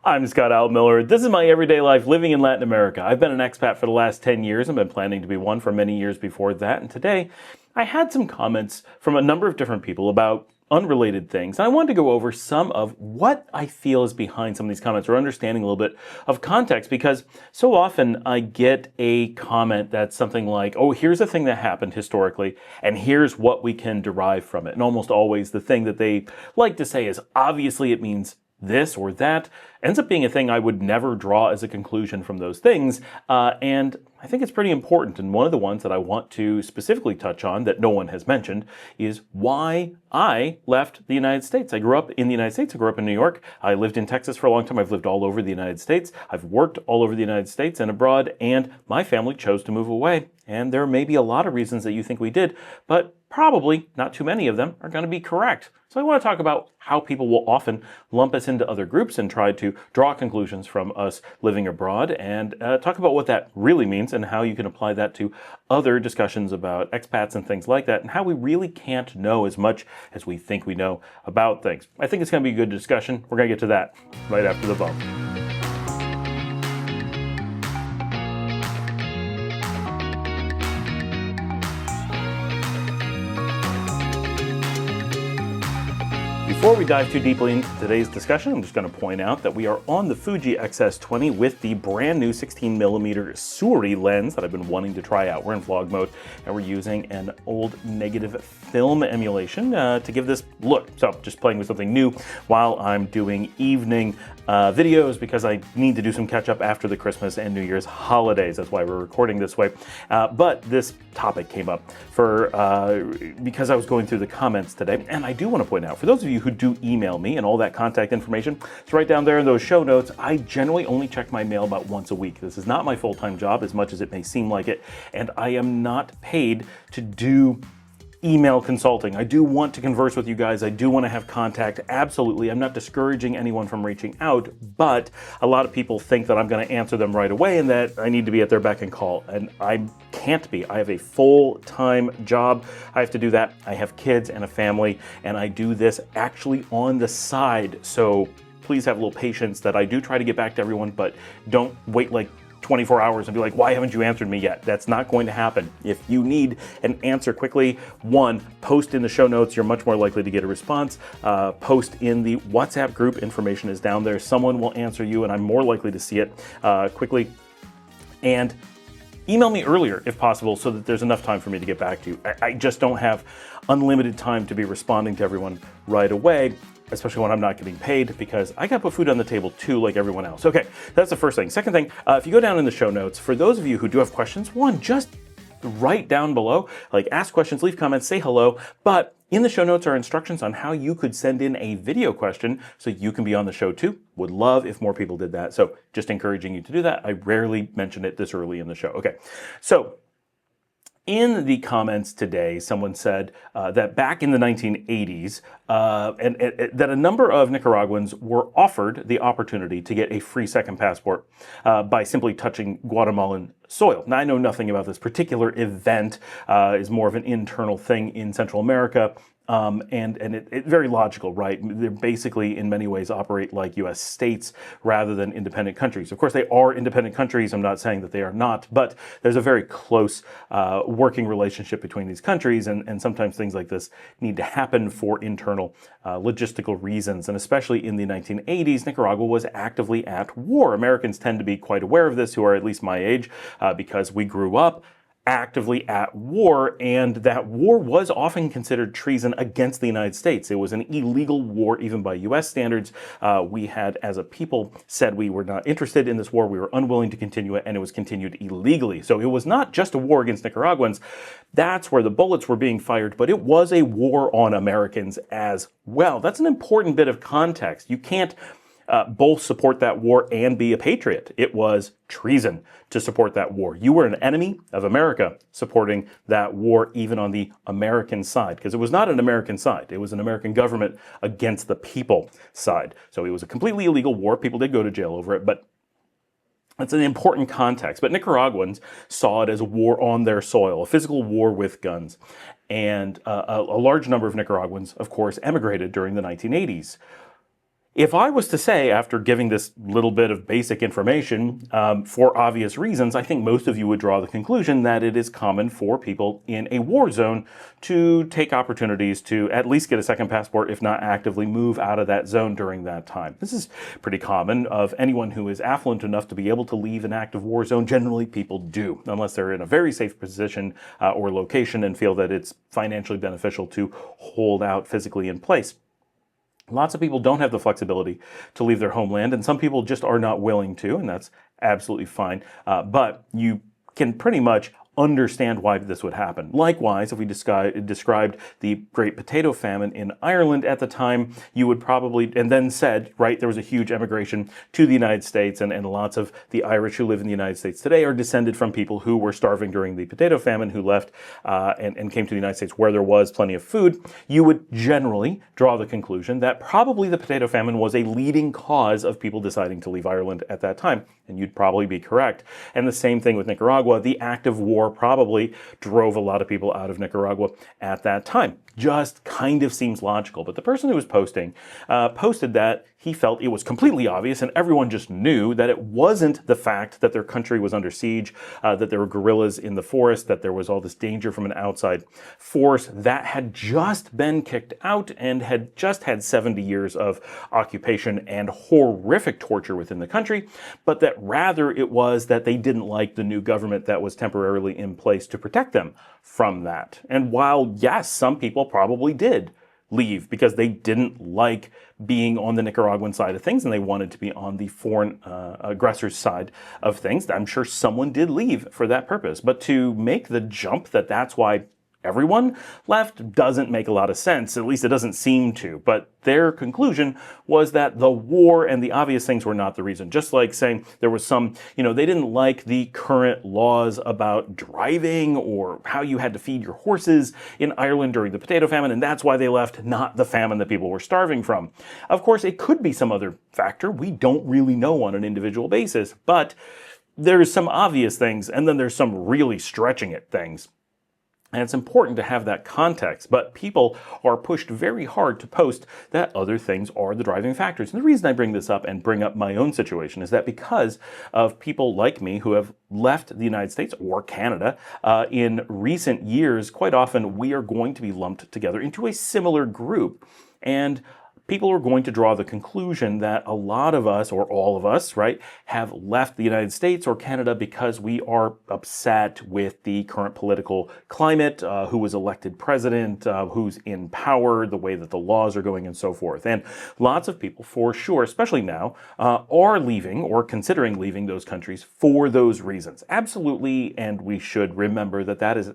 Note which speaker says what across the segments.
Speaker 1: I'm Scott Al Miller. This is my everyday life living in Latin America. I've been an expat for the last 10 years and been planning to be one for many years before that. And today, I had some comments from a number of different people about unrelated things. And I wanted to go over some of what I feel is behind some of these comments, or understanding a little bit of context, because so often I get a comment that's something like, oh, here's a thing that happened historically, and here's what we can derive from it. And almost always the thing that they like to say is, obviously it means this or that, ends up being a thing I would never draw as a conclusion from those things. And I think it's pretty important. And one of the ones that I want to specifically touch on that no one has mentioned is why I left the United States. I grew up in the United States. I grew up in New York. I lived in Texas for a long time. I've lived all over the United States. I've worked all over the United States and abroad, and my family chose to move away. And there may be a lot of reasons that you think we did, but probably not too many of them are going to be correct. So I want to talk about how people will often lump us into other groups and try to draw conclusions from us living abroad, and talk about what that really means and how you can apply that to other discussions about expats and things like that, and how we really can't know as much as we think we know about things. I think it's going to be a good discussion. We're going to get to that right after the bump. Before we dive too deeply into today's discussion, I'm just going to point out that we are on the Fuji XS20 with the brand new 16mm Suri lens that I've been wanting to try out. We're in vlog mode and we're using an old negative film emulation to give this look. So just playing with something new while I'm doing evening videos, because I need to do some catch up after the Christmas and New Year's holidays. That's why we're recording this way. But this topic came up because I was going through the comments today, and I do want to point out, for those of you who do email me and all that contact information, it's right down there in those show notes. I generally only check my mail about once a week. This is not my full-time job, as much as it may seem like it, and I am not paid to do email consulting. I do want to converse with you guys. I do want to have contact. Absolutely. I'm not discouraging anyone from reaching out, but a lot of people think that I'm going to answer them right away and that I need to be at their beck and call. And I can't be. I have a full-time job. I have to do that. I have kids and a family, and I do this actually on the side. So please have a little patience that I do try to get back to everyone, but don't wait like 24 hours and be like, why haven't you answered me yet? That's not going to happen. If you need an answer quickly, one, post in the show notes. You're much more likely to get a response. Post in the WhatsApp group. Information is down there. Someone will answer you, and I'm more likely to see it quickly. And email me earlier if possible, so that there's enough time for me to get back to you. I just don't have unlimited time to be responding to everyone right away, especially when I'm not getting paid, because I got to put food on the table too, like everyone else. Okay, that's the first thing. Second thing, if you go down in the show notes, for those of you who do have questions, one, just write down below, like ask questions, leave comments, say hello, but in the show notes are instructions on how you could send in a video question so you can be on the show too. Would love if more people did that. So just encouraging you to do that. I rarely mention it this early in the show. Okay, so in the comments today, someone said that back in the 1980s, that a number of Nicaraguans were offered the opportunity to get a free second passport by simply touching Guatemalan soil. Now, I know nothing about this particular event. Is more of an internal thing in Central America. And it's very logical, right? They basically, in many ways, operate like U.S. states rather than independent countries. Of course, they are independent countries. I'm not saying that they are not, but there's a very close working relationship between these countries, and sometimes things like this need to happen for internal logistical reasons. And especially in the 1980s, Nicaragua was actively at war. Americans tend to be quite aware of this, who are at least my age, because we grew up actively at war, and that war was often considered treason against the United States. It was an illegal war, even by U.S. standards. We had, as a people, said we were not interested in this war. We were unwilling to continue it, and it was continued illegally. So it was not just a war against Nicaraguans. That's where the bullets were being fired, but it was a war on Americans as well. That's an important bit of context. You can't both support that war and be a patriot. It was treason to support that war. You were an enemy of America supporting that war, even on the American side, because it was not an American side. It was an American government against the people side. So it was a completely illegal war. People did go to jail over it, but it's an important context. But Nicaraguans saw it as a war on their soil, a physical war with guns. And a large number of Nicaraguans, of course, emigrated during the 1980s. If I was to say, after giving this little bit of basic information, for obvious reasons, I think most of you would draw the conclusion that it is common for people in a war zone to take opportunities to at least get a second passport, if not actively move out of that zone during that time. This is pretty common of anyone who is affluent enough to be able to leave an active war zone. Generally, people do, unless they're in a very safe position or location and feel that it's financially beneficial to hold out physically in place. Lots of people don't have the flexibility to leave their homeland, and some people just are not willing to, and that's absolutely fine. But you can pretty much understand why this would happen. Likewise, if we described the Great Potato Famine in Ireland at the time, you would probably, and then said, right, there was a huge emigration to the United States, and lots of the Irish who live in the United States today are descended from people who were starving during the potato famine, who left and came to the United States where there was plenty of food. You would generally draw the conclusion that probably the potato famine was a leading cause of people deciding to leave Ireland at that time, and you'd probably be correct. And the same thing with Nicaragua. The active war probably drove a lot of people out of Nicaragua at that time. Just kind of seems logical. But the person who was posting posted that he felt it was completely obvious and everyone just knew that it wasn't the fact that their country was under siege, that there were guerrillas in the forest, that there was all this danger from an outside force that had just been kicked out and had just had 70 years of occupation and horrific torture within the country, but that rather it was that they didn't like the new government that was temporarily in place to protect them from that. And while, yes, some people probably did leave because they didn't like being on the Nicaraguan side of things and they wanted to be on the foreign aggressor's side of things, I'm sure someone did leave for that purpose. But to make the jump that that's why everyone left doesn't make a lot of sense. At least it doesn't seem to. But their conclusion was that the war and the obvious things were not the reason. Just like saying there was some, they didn't like the current laws about driving or how you had to feed your horses in Ireland during the potato famine, and that's why they left, not the famine that people were starving from. Of course, it could be some other factor. We don't really know on an individual basis, but there's some obvious things, and then there's some really stretching it things. And it's important to have that context, but people are pushed very hard to post that other things are the driving factors. And the reason I bring this up and bring up my own situation is that because of people like me who have left the United States or Canada in recent years, quite often we are going to be lumped together into a similar group. And people are going to draw the conclusion that a lot of us, or all of us, right, have left the United States or Canada because we are upset with the current political climate, who was elected president, who's in power, the way that the laws are going, and so forth. And lots of people, for sure, especially now, are leaving or considering leaving those countries for those reasons. Absolutely, and we should remember that that is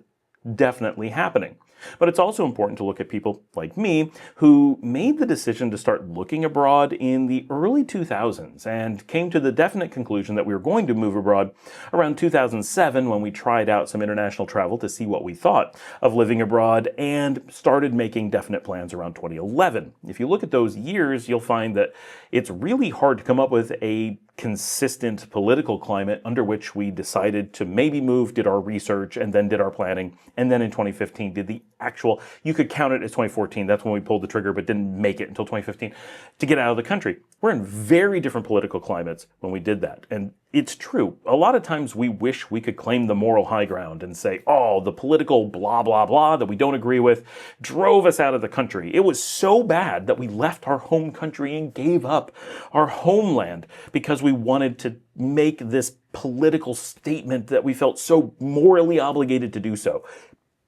Speaker 1: definitely happening. But it's also important to look at people like me who made the decision to start looking abroad in the early 2000s and came to the definite conclusion that we were going to move abroad around 2007 when we tried out some international travel to see what we thought of living abroad and started making definite plans around 2011. If you look at those years, you'll find that it's really hard to come up with a consistent political climate under which we decided to maybe move, did our research, and then did our planning, and then in 2015 did the actual, you could count it as 2014, that's when we pulled the trigger but didn't make it until 2015, to get out of the country. We're in very different political climates when we did that. And it's true. A lot of times we wish we could claim the moral high ground and say, oh, the political blah, blah, blah that we don't agree with drove us out of the country. It was so bad that we left our home country and gave up our homeland because we wanted to make this political statement that we felt so morally obligated to do so.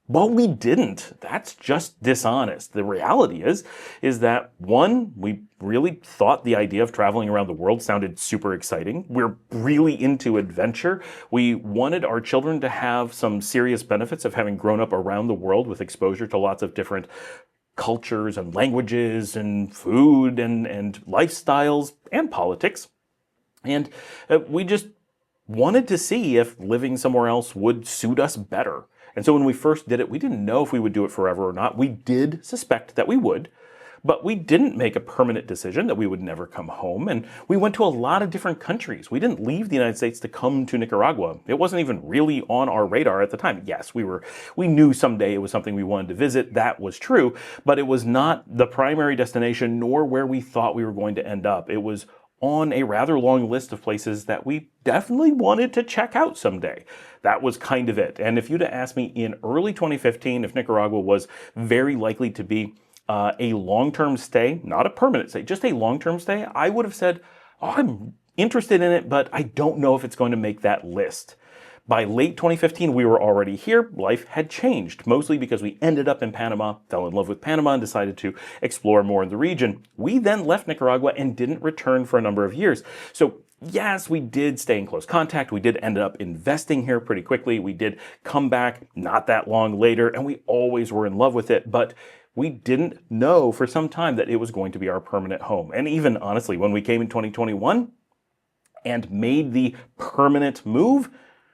Speaker 1: Well, we didn't. That's just dishonest. The reality is that, one, we really thought the idea of traveling around the world sounded super exciting. We're really into adventure. We wanted our children to have some serious benefits of having grown up around the world with exposure to lots of different cultures and languages and food and lifestyles and politics. And we just wanted to see if living somewhere else would suit us better. And so when we first did it, we didn't know if we would do it forever or not. We did suspect that we would, But we didn't make a permanent decision that we would never come home, and we went to a lot of different countries. We didn't leave the United States to come to Nicaragua. It wasn't even really on our radar at the time. Yes, we knew someday it was something we wanted to visit. That was true, but it was not the primary destination nor where we thought we were going to end up. It was on a rather long list of places that we definitely wanted to check out someday. That was kind of it. And if you'd have asked me in early 2015 if Nicaragua was very likely to be a long-term stay, not a permanent stay, just a long-term stay, I would have said, oh, I'm interested in it, but I don't know if it's going to make that list. By late 2015, we were already here. Life had changed, mostly because we ended up in Panama, fell in love with Panama, and decided to explore more in the region. We then left Nicaragua and didn't return for a number of years. So yes, we did stay in close contact. We did end up investing here pretty quickly. We did come back not that long later, and we always were in love with it. But we didn't know for some time that it was going to be our permanent home. And even honestly, when we came in 2021 and made the permanent move,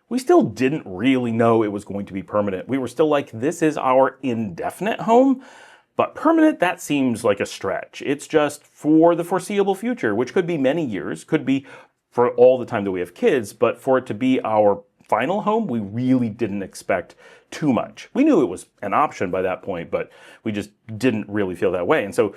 Speaker 1: we still didn't really know it was going to be permanent. We were still like, this is our indefinite home, but permanent, that seems like a stretch. It's just for the foreseeable future, which could be many years, could be for all the time that we have kids, but for it to be our final home, we really didn't expect too much. We knew it was an option by that point, but we just didn't really feel that way. And so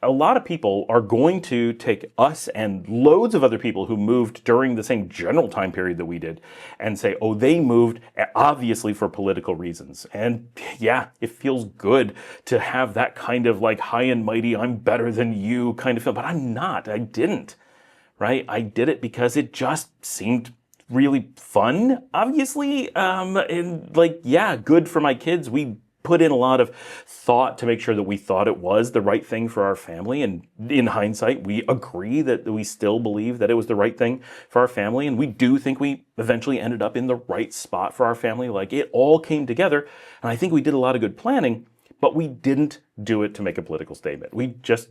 Speaker 1: a lot of people are going to take us and loads of other people who moved during the same general time period that we did and say, oh, they moved obviously for political reasons. And yeah, it feels good to have that kind of like high and mighty, I'm better than you kind of feel, but I'm not. I didn't, right? I did it because it just seemed really fun, obviously. And like, yeah, good for my kids. We put in a lot of thought to make sure that we thought it was the right thing for our family. And in hindsight, we agree that we still believe that it was the right thing for our family. And we do think we eventually ended up in the right spot for our family. Like it all came together. And I think we did a lot of good planning, but we didn't do it to make a political statement. It just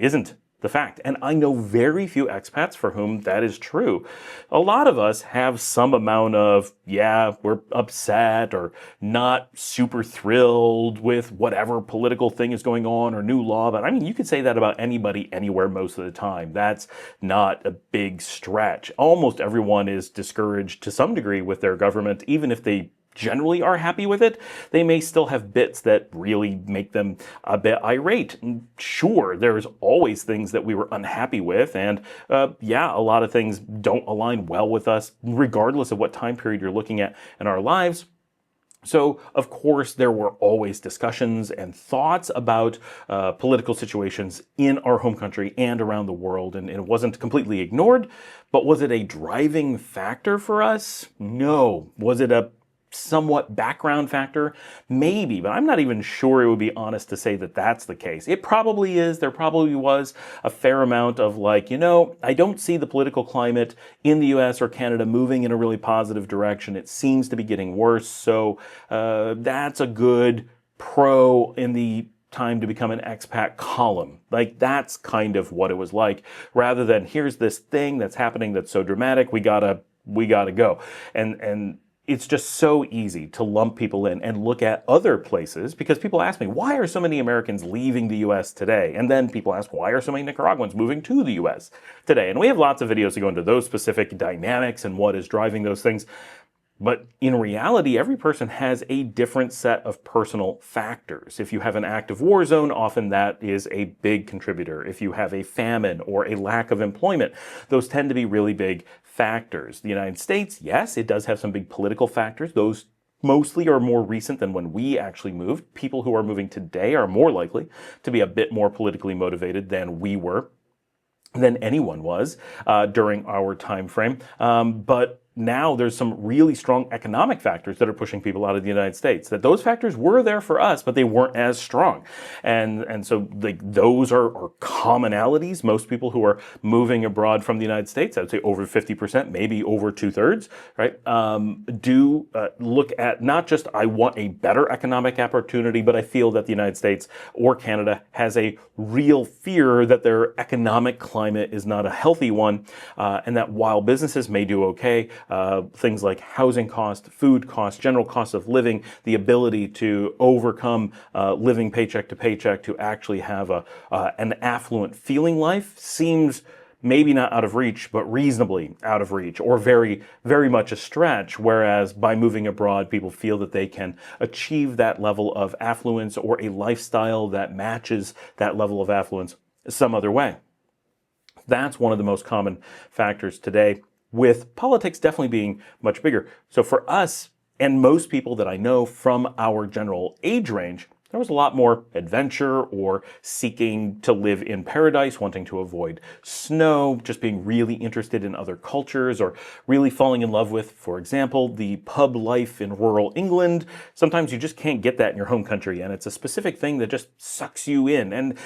Speaker 1: isn't the fact. And I know very few expats for whom that is true. A lot of us have some amount of, yeah, we're upset or not super thrilled with whatever political thing is going on or new law. But I mean, you could say that about anybody anywhere most of the time. That's not a big stretch. Almost everyone is discouraged to some degree with their government, even if they generally are happy with it. They may still have bits that really make them a bit irate. Sure, there's always things that we were unhappy with, and yeah, a lot of things don't align well with us, regardless of what time period you're looking at in our lives. So, of course, there were always discussions and thoughts about political situations in our home country and around the world, and it wasn't completely ignored, but was it a driving factor for us? No. Was it a somewhat background factor? Maybe, but I'm not even sure it would be honest to say that that's the case. It probably is. There probably was a fair amount of like, I don't see the political climate in the US or Canada moving in a really positive direction. It seems to be getting worse. So that's a good pro in the time to become an expat column. Like that's kind of what it was like, rather than here's this thing that's happening that's so dramatic, we gotta go. And it's just so easy to lump people in and look at other places, because people ask me, why are so many Americans leaving the US today? And then people ask, why are so many Nicaraguans moving to the US today? And we have lots of videos to go into those specific dynamics and what is driving those things. But in reality, every person has a different set of personal factors. If you have an active war zone, often that is a big contributor. If you have a famine or a lack of employment, those tend to be really big factors. The United States, yes, it does have some big political factors. Those mostly are more recent than when we actually moved. People who are moving today are more likely to be a bit more politically motivated than we were, than anyone was during our time frame. But now there's some really strong economic factors that are pushing people out of the United States. That those factors were there for us, but they weren't as strong. And so those are commonalities. Most people who are moving abroad from the United States, I would say over 50%, maybe over 2/3, right, do look at not just I want a better economic opportunity, but I feel that the United States or Canada has a real fear that their economic climate is not a healthy one, and that while businesses may do okay, things like housing cost, food cost, general cost of living, the ability to overcome living paycheck to paycheck to actually have an affluent feeling life seems maybe not out of reach, but reasonably out of reach, or very, very much a stretch, whereas by moving abroad, people feel that they can achieve that level of affluence or a lifestyle that matches that level of affluence some other way. That's one of the most common factors today, with politics definitely being much bigger. So for us, and most people that I know from our general age range, there was a lot more adventure or seeking to live in paradise, wanting to avoid snow, just being really interested in other cultures, or really falling in love with, for example, the pub life in rural England. Sometimes you just can't get that in your home country, and it's a specific thing that just sucks you in. And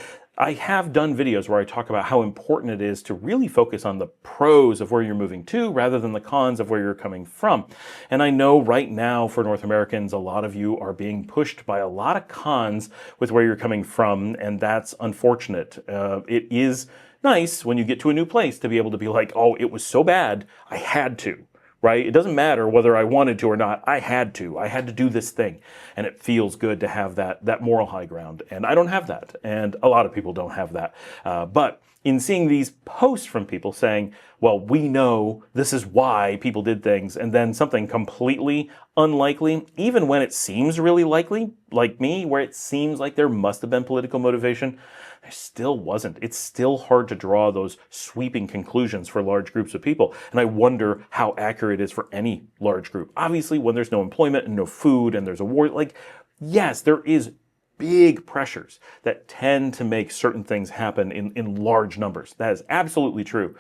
Speaker 1: I have done videos where I talk about how important it is to really focus on the pros of where you're moving to rather than the cons of where you're coming from. And I know right now for North Americans, a lot of you are being pushed by a lot of cons with where you're coming from, and that's unfortunate. It is nice when you get to a new place to be able to be like, oh, it was so bad, I had to. Right? It doesn't matter whether I wanted to or not. I had to. I had to do this thing. And it feels good to have that moral high ground. And I don't have that. And a lot of people don't have that. But in seeing these posts from people saying, well, we know this is why people did things, and then something completely unlikely, even when it seems really likely, like me, where it seems like there must have been political motivation, there still wasn't. It's still hard to draw those sweeping conclusions for large groups of people. And I wonder how accurate it is for any large group. Obviously, when there's no employment and no food and there's a war, like, yes, there is big pressures that tend to make certain things happen in large numbers. That is absolutely true.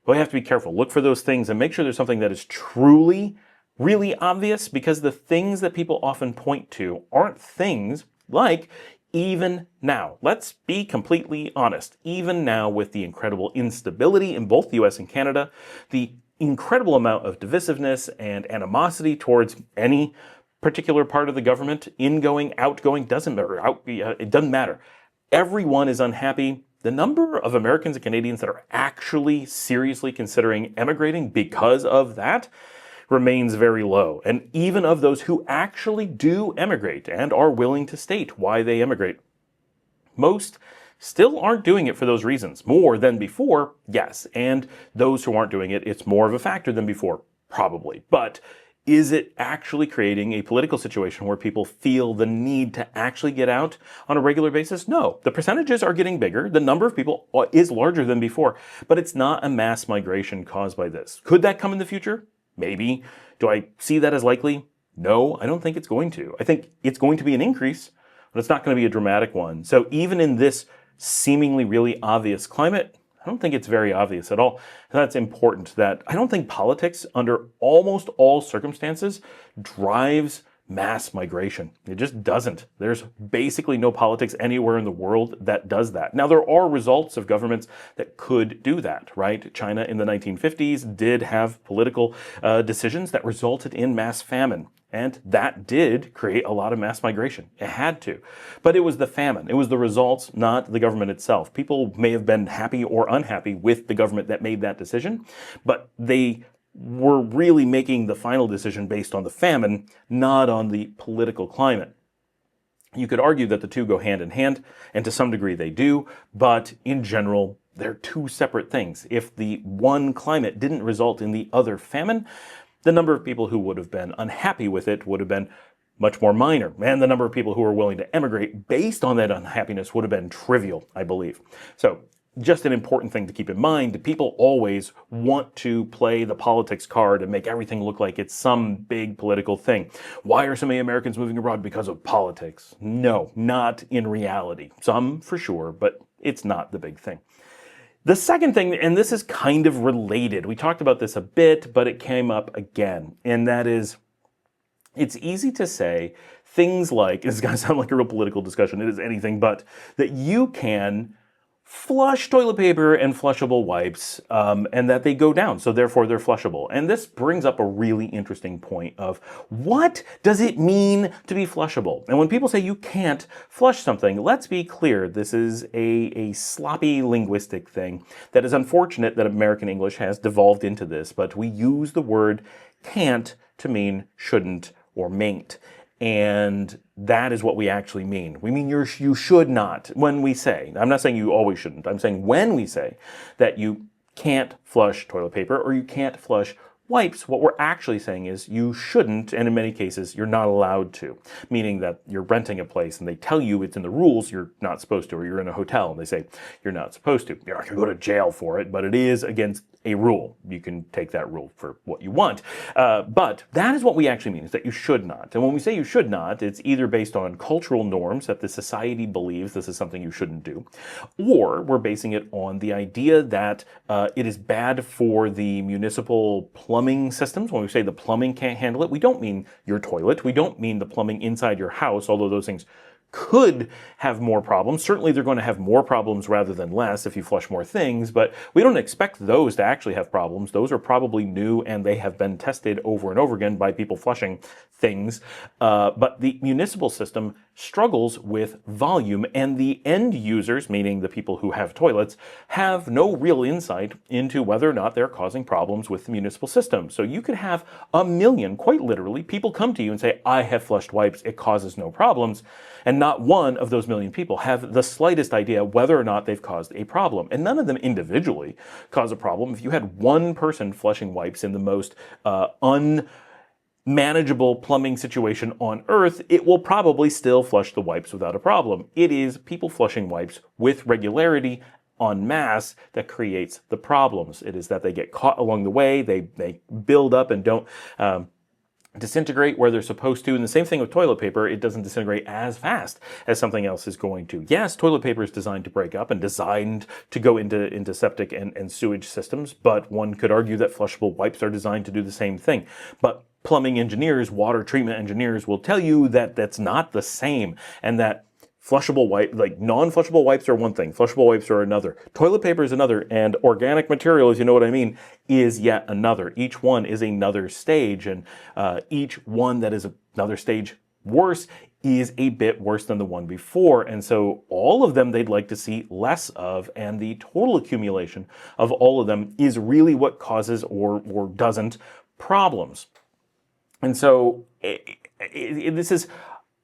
Speaker 1: But we have to be careful. Look for those things and make sure there's something that is truly, really obvious, because the things that people often point to aren't things like even now. Let's be completely honest. Even now, with the incredible instability in both the US and Canada, the incredible amount of divisiveness and animosity towards any particular part of the government, ingoing, outgoing, doesn't matter. It doesn't matter. Everyone is unhappy. The number of Americans and Canadians that are actually seriously considering emigrating because of that remains very low. And even of those who actually do emigrate and are willing to state why they emigrate, most still aren't doing it for those reasons. More than before, yes. And those who aren't doing it, it's more of a factor than before, probably. But is it actually creating a political situation where people feel the need to actually get out on a regular basis? No. The percentages are getting bigger. The number of people is larger than before. But it's not a mass migration caused by this. Could that come in the future? Maybe. Do I see that as likely? No, I don't think it's going to. I think it's going to be an increase, but it's not going to be a dramatic one. So even in this seemingly really obvious climate, I don't think it's very obvious at all. And that's important, that I don't think politics under almost all circumstances drives mass migration. It just doesn't. There's basically no politics anywhere in the world that does that. Now, there are results of governments that could do that, right? China in the 1950s did have political decisions that resulted in mass famine. And that did create a lot of mass migration. It had to. But it was the famine. It was the results, not the government itself. People may have been happy or unhappy with the government that made that decision, but they were really making the final decision based on the famine, not on the political climate. You could argue that the two go hand in hand, and to some degree they do, but in general, they're two separate things. If the one climate didn't result in the other famine, the number of people who would have been unhappy with it would have been much more minor, and the number of people who were willing to emigrate based on that unhappiness would have been trivial, I believe. So, just an important thing to keep in mind. People always want to play the politics card and make everything look like it's some big political thing. Why are so many Americans moving abroad? Because of politics. No, not in reality. Some for sure, but it's not the big thing. The second thing, and this is kind of related, we talked about this a bit, but it came up again, and that is, it's easy to say things like, this is going to sound like a real political discussion, it is anything but, that you can flush toilet paper and flushable wipes, and that they go down, so therefore they're flushable. And this brings up a really interesting point of what does it mean to be flushable? And when people say you can't flush something, let's be clear, this is a sloppy linguistic thing that is unfortunate that American English has devolved into this, but we use the word can't to mean shouldn't or mayn't. And that is what we actually mean. We mean you should not, when we say, I'm not saying you always shouldn't, I'm saying when we say that you can't flush toilet paper or you can't flush wipes, what we're actually saying is you shouldn't, and in many cases, you're not allowed to. Meaning that you're renting a place and they tell you it's in the rules, you're not supposed to, or you're in a hotel and they say you're not supposed to. You're not going to go to jail for it, but it is against a rule. You can take that rule for what you want. But that is what we actually mean, is that you should not. And when we say you should not, it's either based on cultural norms that the society believes this is something you shouldn't do, or we're basing it on the idea that it is bad for the municipal plumbing systems. When we say the plumbing can't handle it, we don't mean your toilet. We don't mean the plumbing inside your house, although those things could have more problems. Certainly they're going to have more problems rather than less if you flush more things, but we don't expect those to actually have problems. Those are probably new and they have been tested over and over again by people flushing things. But the municipal system struggles with volume, and the end users, meaning the people who have toilets, have no real insight into whether or not they're causing problems with the municipal system. So you could have a million, quite literally, people come to you and say, I have flushed wipes, it causes no problems. And not one of those million people have the slightest idea whether or not they've caused a problem. And none of them individually cause a problem. If you had one person flushing wipes in the most unmanageable plumbing situation on earth, it will probably still flush the wipes without a problem. It is people flushing wipes with regularity en masse that creates the problems. It is that they get caught along the way, they build up and don't disintegrate where they're supposed to. And the same thing with toilet paper, it doesn't disintegrate as fast as something else is going to. Yes, toilet paper is designed to break up and designed to go into septic and sewage systems, but one could argue that flushable wipes are designed to do the same thing. But plumbing engineers, water treatment engineers will tell you that that's not the same, and that flushable wipe, like non-flushable wipes are one thing, flushable wipes are another. Toilet paper is another, and organic material, if you know what I mean, is yet another. Each one is another stage, and each one that is another stage worse is a bit worse than the one before. And so all of them they'd like to see less of, and the total accumulation of all of them is really what causes or doesn't problems. And so this is,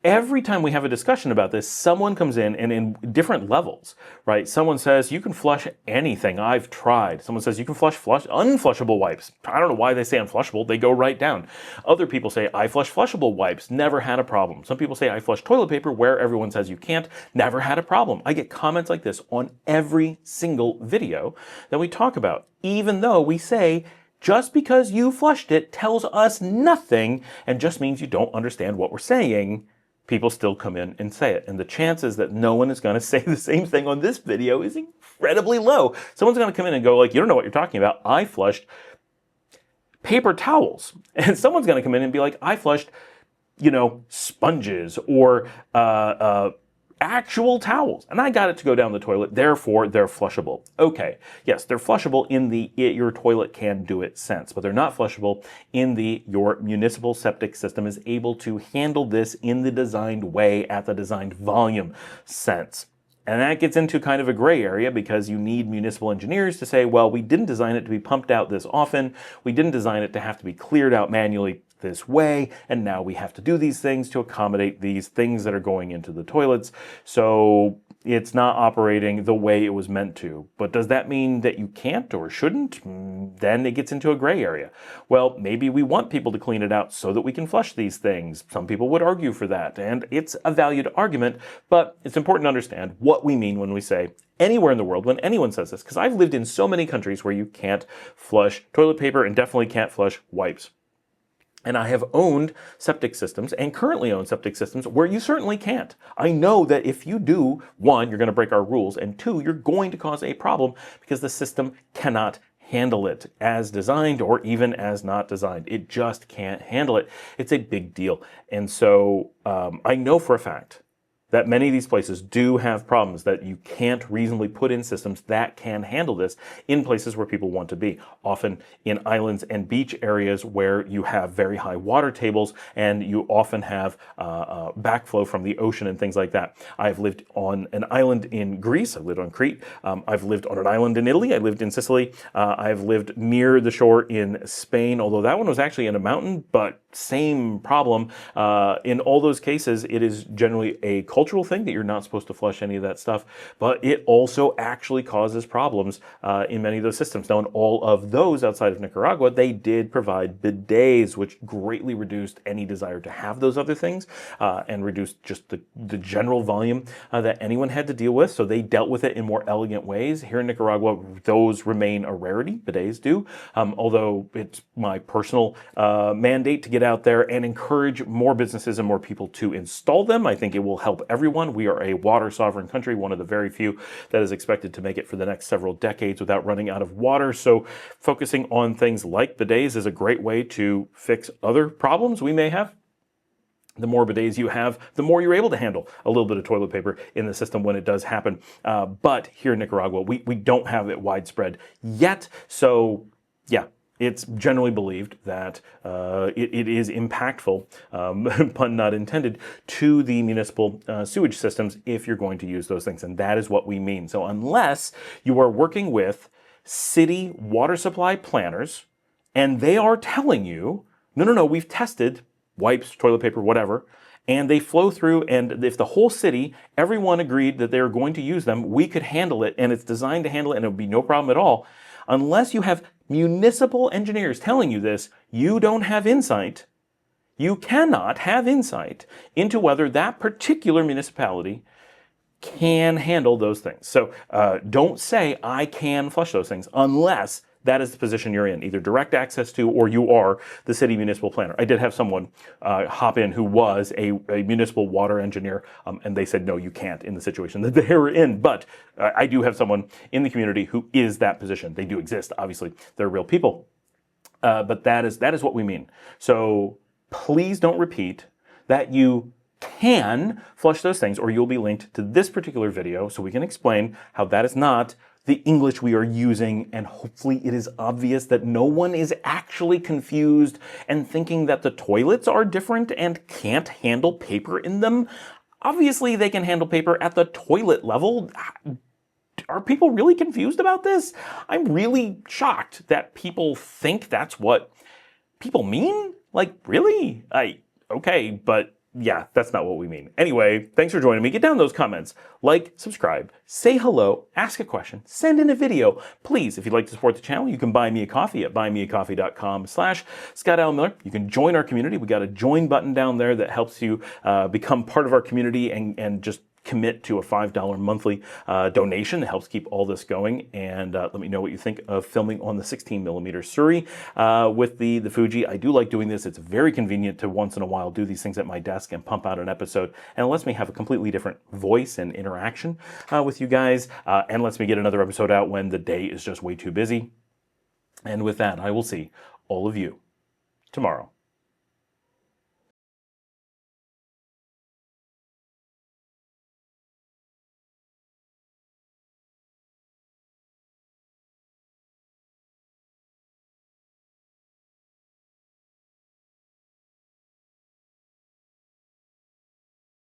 Speaker 1: every time we have a discussion about this, someone comes in and in different levels, right? Someone says, you can flush anything. I've tried. Someone says, you can flush unflushable wipes. I don't know why they say unflushable. They go right down. Other people say, I flush flushable wipes. Never had a problem. Some people say, I flush toilet paper where everyone says you can't. Never had a problem. I get comments like this on every single video that we talk about, even though we say, just because you flushed it tells us nothing and just means you don't understand what we're saying. People still come in and say it. And the chances that no one is going to say the same thing on this video is incredibly low. Someone's going to come in and go like, you don't know what you're talking about. I flushed paper towels. And someone's going to come in and be like, I flushed, sponges or actual towels. And I got it to go down the toilet. Therefore, they're flushable. Okay. Yes, they're flushable in the your toilet can do it sense, but they're not flushable in the your municipal septic system is able to handle this in the designed way at the designed volume sense. And that gets into kind of a gray area because you need municipal engineers to say, well, we didn't design it to be pumped out this often. We didn't design it to have to be cleared out manually this way, and now we have to do these things to accommodate these things that are going into the toilets. So it's not operating the way it was meant to. But does that mean that you can't or shouldn't? Then it gets into a gray area. Well, maybe we want people to clean it out so that we can flush these things. Some people would argue for that, and it's a valued argument, but it's important to understand what we mean when we say anywhere in the world, when anyone says this, because I've lived in so many countries where you can't flush toilet paper and definitely can't flush wipes. And I have owned septic systems and currently own septic systems where you certainly can't. I know that if you do, one, you're going to break our rules, and two, you're going to cause a problem because the system cannot handle it as designed or even as not designed. It just can't handle it. It's a big deal. And so I know for a fact that many of these places do have problems, that you can't reasonably put in systems that can handle this in places where people want to be, often in islands and beach areas where you have very high water tables and you often have backflow from the ocean and things like that. I've lived on an island in Greece. I've lived on Crete. I've lived on an island in Italy. I lived in Sicily. I've lived near the shore in Spain, although that one was actually in a mountain, but same problem. In all those cases, it is generally a cultural thing that you're not supposed to flush any of that stuff, but it also actually causes problems in many of those systems. Now, in all of those outside of Nicaragua, they did provide bidets, which greatly reduced any desire to have those other things and reduced just the general volume that anyone had to deal with. So they dealt with it in more elegant ways. Here in Nicaragua, those remain a rarity. Bidets do, although it's my personal mandate to get out there and encourage more businesses and more people to install them. I think it will help everyone. We are a water sovereign country, one of the very few that is expected to make it for the next several decades without running out of water. So focusing on things like bidets is a great way to fix other problems we may have. The more bidets you have, the more you're able to handle a little bit of toilet paper in the system when it does happen. But here in Nicaragua, we don't have it widespread yet. So yeah, it's generally believed that it is impactful, pun not intended, to the municipal sewage systems if you're going to use those things. And that is what we mean. So unless you are working with city water supply planners and they are telling you, no, we've tested wipes, toilet paper, whatever, and they flow through, and if the whole city, everyone agreed that they're going to use them, we could handle it, and it's designed to handle it, and it would be no problem at all. Unless you have municipal engineers telling you this, you don't have insight. You cannot have insight into whether that particular municipality can handle those things. So don't say, I can flush those things, unless that is the position you're in, either direct access to or you are the city municipal planner. I did have someone hop in who was a municipal water engineer, and they said, no, you can't in the situation that they were in. But I do have someone in the community who is that position. They do exist, obviously. They're real people. But that is what we mean. So please don't repeat that you can flush those things, or you'll be linked to this particular video so we can explain how that is not the English we are using, and hopefully it is obvious that no one is actually confused and thinking that the toilets are different and can't handle paper in them. Obviously they can handle paper at the toilet level. Are people really confused about this? I'm really shocked that people think that's what people mean. Like, really? Okay, but yeah, that's not what we mean. Anyway, thanks for joining me. Get down those comments. Like, subscribe, say hello, ask a question, send in a video. Please, if you'd like to support the channel, you can buy me a coffee at buymeacoffee.com/Scott Allen Miller. You can join our community. We got a join button down there that helps you become part of our community and just commit to a $5 monthly donation. It helps keep all this going. And let me know what you think of filming on the 16mm Suri with the Fuji. I do like doing this. It's very convenient to once in a while do these things at my desk and pump out an episode. And it lets me have a completely different voice and interaction with you guys, and lets me get another episode out when the day is just way too busy. And with that, I will see all of you tomorrow.